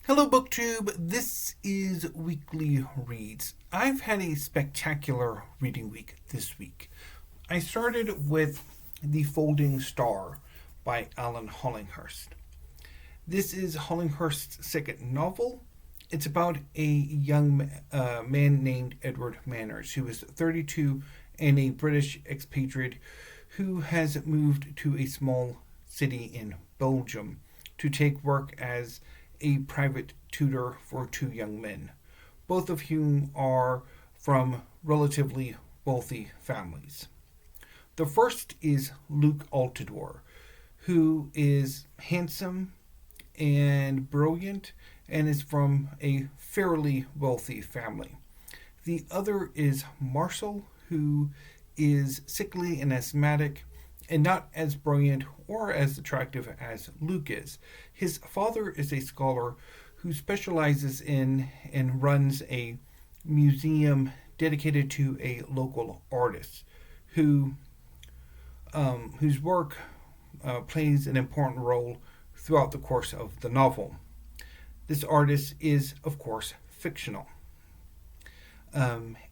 Hello, BookTube. This is Weekly Reads. I've had a spectacular reading week this week. I started with The Folding Star by Alan Hollinghurst. This is Hollinghurst's second novel. It's about a young man named Edward Manners, who is 32 and a British expatriate who has moved to a small city in Belgium to take work as a private tutor for two young men, both of whom are from relatively wealthy families. The first is Luke Altidore, who is handsome and brilliant and is from a fairly wealthy family. The other is Marcel, who is sickly and asthmatic and not as brilliant or as attractive as Luke is. His father is a scholar who specializes in and runs a museum dedicated to a local artist whose work plays an important role throughout the course of the novel. This artist is, of course, fictional.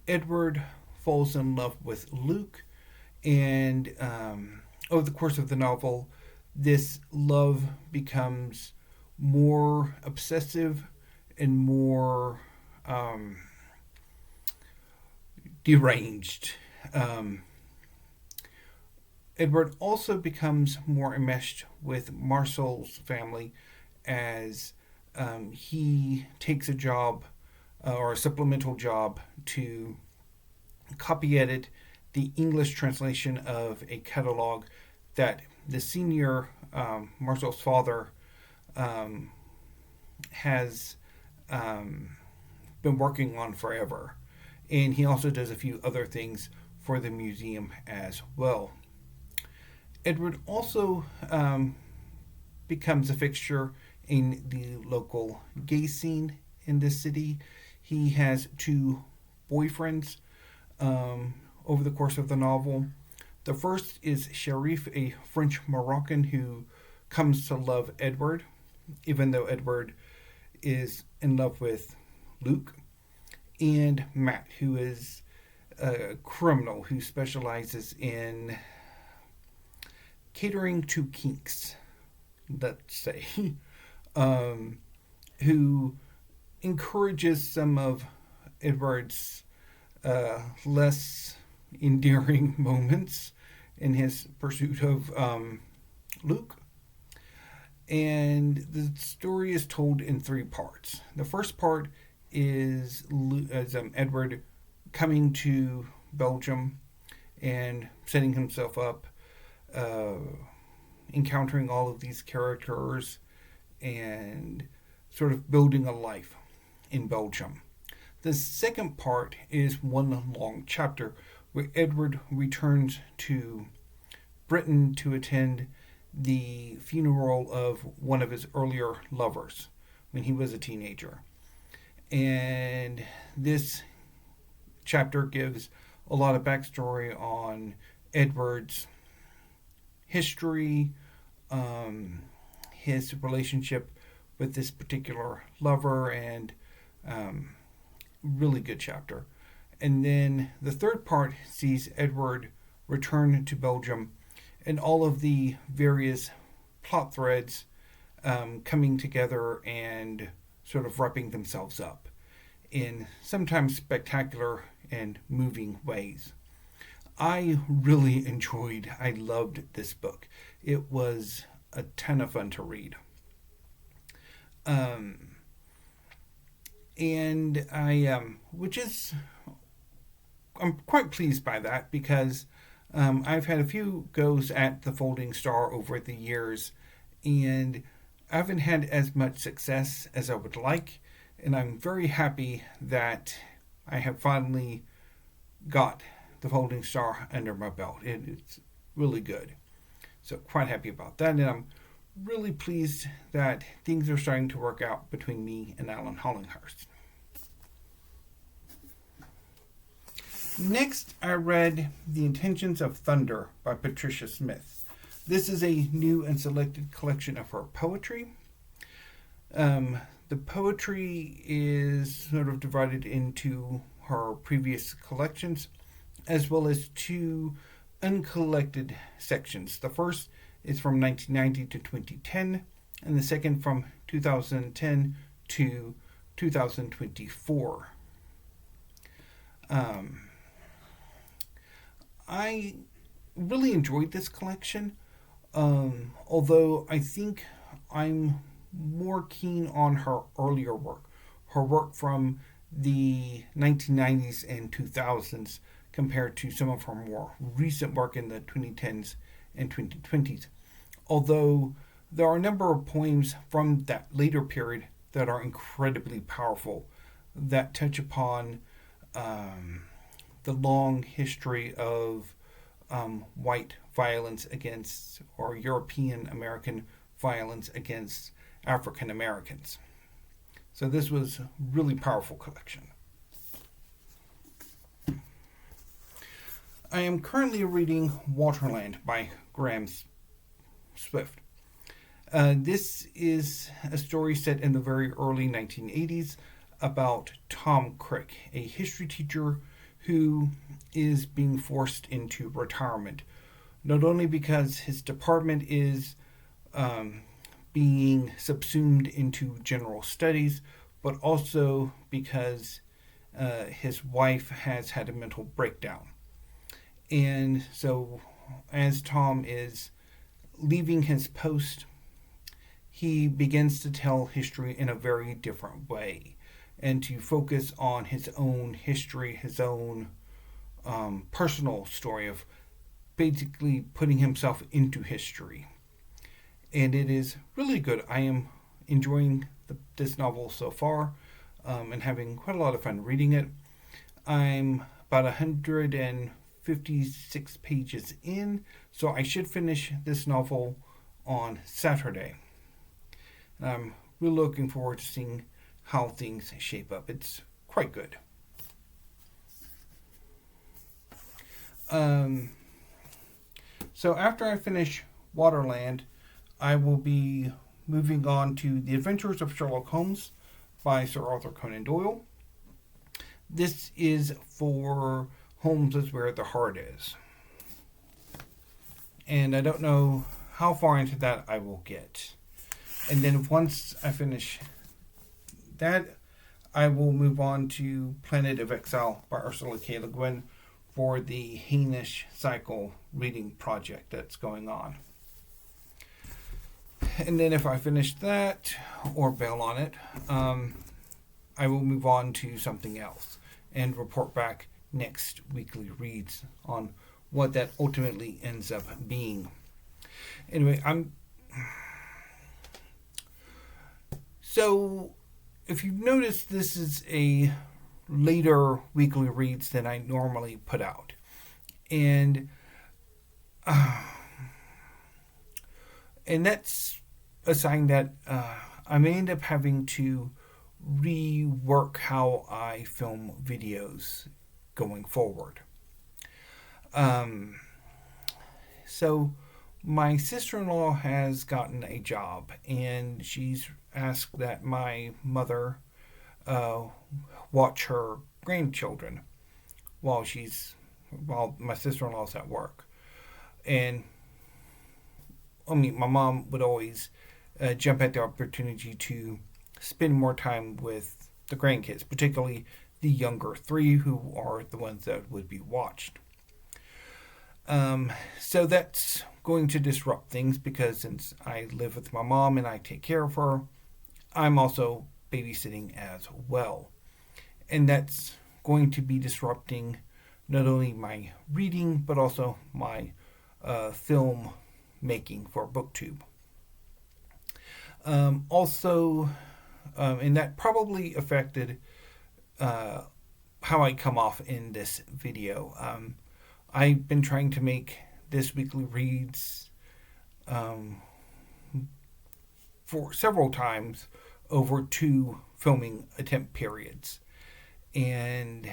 Edward falls in love with Luke, and over the course of the novel, this love becomes more obsessive and more deranged. Edward also becomes more enmeshed with Marcel's family as he takes a job or a supplemental job to copy edit the English translation of a catalog that the senior Marcel's father has been working on forever. And he also does a few other things for the museum as well. Edward also becomes a fixture in the local gay scene in this city. He has two boyfriends over the course of the novel. The first is Sharif, a French Moroccan who comes to love Edward, even though Edward is in love with Luke. And Matt, who is a criminal who specializes in catering to kinks, let's say, who encourages some of Edward's less endearing moments in his pursuit of Luke. And the story is told in three parts. The first part is Edward coming to Belgium and setting himself up, encountering all of these characters and sort of building a life in Belgium. The second part is one long chapter where Edward returns to Britain to attend the funeral of one of his earlier lovers when he was a teenager. And this chapter gives a lot of backstory on Edward's history, his relationship with this particular lover, and really good chapter. And then the third part sees Edward return to Belgium and all of the various plot threads coming together and sort of wrapping themselves up in sometimes spectacular and moving ways. I loved this book. It was a ton of fun to read. And I'm quite pleased by that because I've had a few goes at the Folding Star over the years, and I haven't had as much success as I would like, and I'm very happy that I have finally got the Folding Star under my belt. It's really good. So quite happy about that, and I'm really pleased that things are starting to work out between me and Alan Hollinghurst. Next, I read The Intentions of Thunder by Patricia Smith. This is a new and selected collection of her poetry. The The poetry is sort of divided into her previous collections, as well as two uncollected sections. The first is from 1990 to 2010, and the second from 2010 to 2024. I really enjoyed this collection, although I think I'm more keen on her earlier work, her work from the 1990s and 2000s compared to some of her more recent work in the 2010s and 2020s. Although there are a number of poems from that later period that are incredibly powerful, that touch upon the long history of white violence against, or European American violence against African Americans. So this was a really powerful collection. I am currently reading Waterland by Graham Swift. This is a story set in the very early 1980s about Tom Crick, a history teacher who is being forced into retirement, not only because his department is being subsumed into general studies, but also because his wife has had a mental breakdown. And so, as Tom is leaving his post, he begins to tell history in a very different way and to focus on his own history, his own personal story of basically putting himself into history. And it is really good. I am enjoying this novel so far and having quite a lot of fun reading it. I'm about 156 pages in, so I should finish this novel on Saturday. And I'm really looking forward to seeing how things shape up. It's quite good. So after I finish Waterland, I will be moving on to The Adventures of Sherlock Holmes by Sir Arthur Conan Doyle. This is for Holmes is Where the Heart Is. And I don't know how far into that I will get. And then once I finish that, I will move on to Planet of Exile by Ursula K. LeGuin for the Hainish Cycle reading project that's going on. And then if I finish that or bail on it, I will move on to something else and report back next weekly reads on what that ultimately ends up being. Anyway, so if you've noticed, this is a later weekly reads than I normally put out. And that's a sign that I may end up having to rework how I film videos going forward. So my sister-in-law has gotten a job, and she's asked that my mother watch her grandchildren while my sister-in-law's at work. And I mean, my mom would always jump at the opportunity to spend more time with the grandkids, particularly the younger three, who are the ones that would be watched. So that's going to disrupt things because since I live with my mom and I take care of her, I'm also babysitting as well. And that's going to be disrupting not only my reading, but also my film making for BookTube. And that probably affected how I come off in this video. I've been trying to make this weekly reads for several times over 2 filming attempt periods. And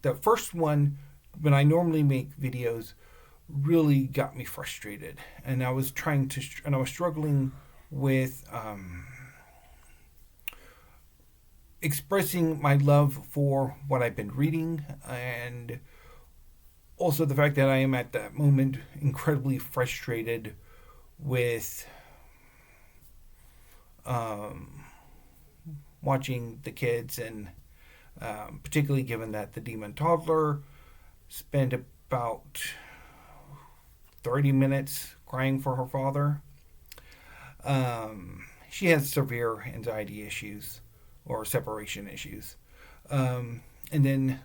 the first one, when I normally make videos, really got me frustrated. And I was struggling with expressing my love for what I've been reading, and also the fact that I am at that moment incredibly frustrated with watching the kids, and particularly given that the demon toddler spent about 30 minutes crying for her father. She has severe anxiety issues or separation issues. And then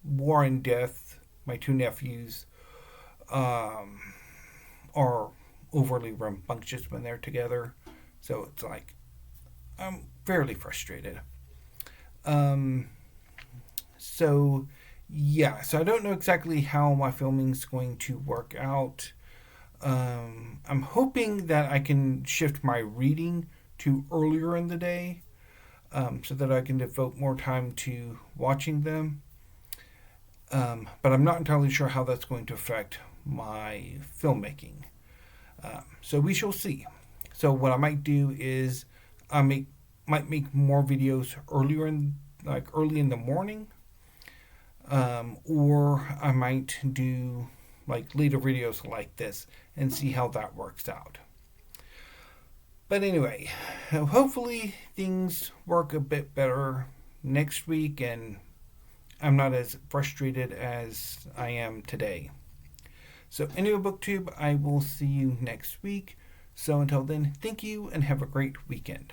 War and Death, my two nephews, are overly rambunctious when they're together. So it's like, I'm fairly frustrated. So, yeah, so I don't know exactly how my filming's going to work out. I'm hoping that I can shift my reading to earlier in the day, so that I can devote more time to watching them. But I'm not entirely sure how that's going to affect my filmmaking. So we shall see. So what I might do is might make more videos early in the morning, or I might do like later videos like this and see how that works out. But anyway, hopefully things work a bit better next week and I'm not as frustrated as I am today. So anyway, BookTube, I will see you next week. So until then, thank you and have a great weekend.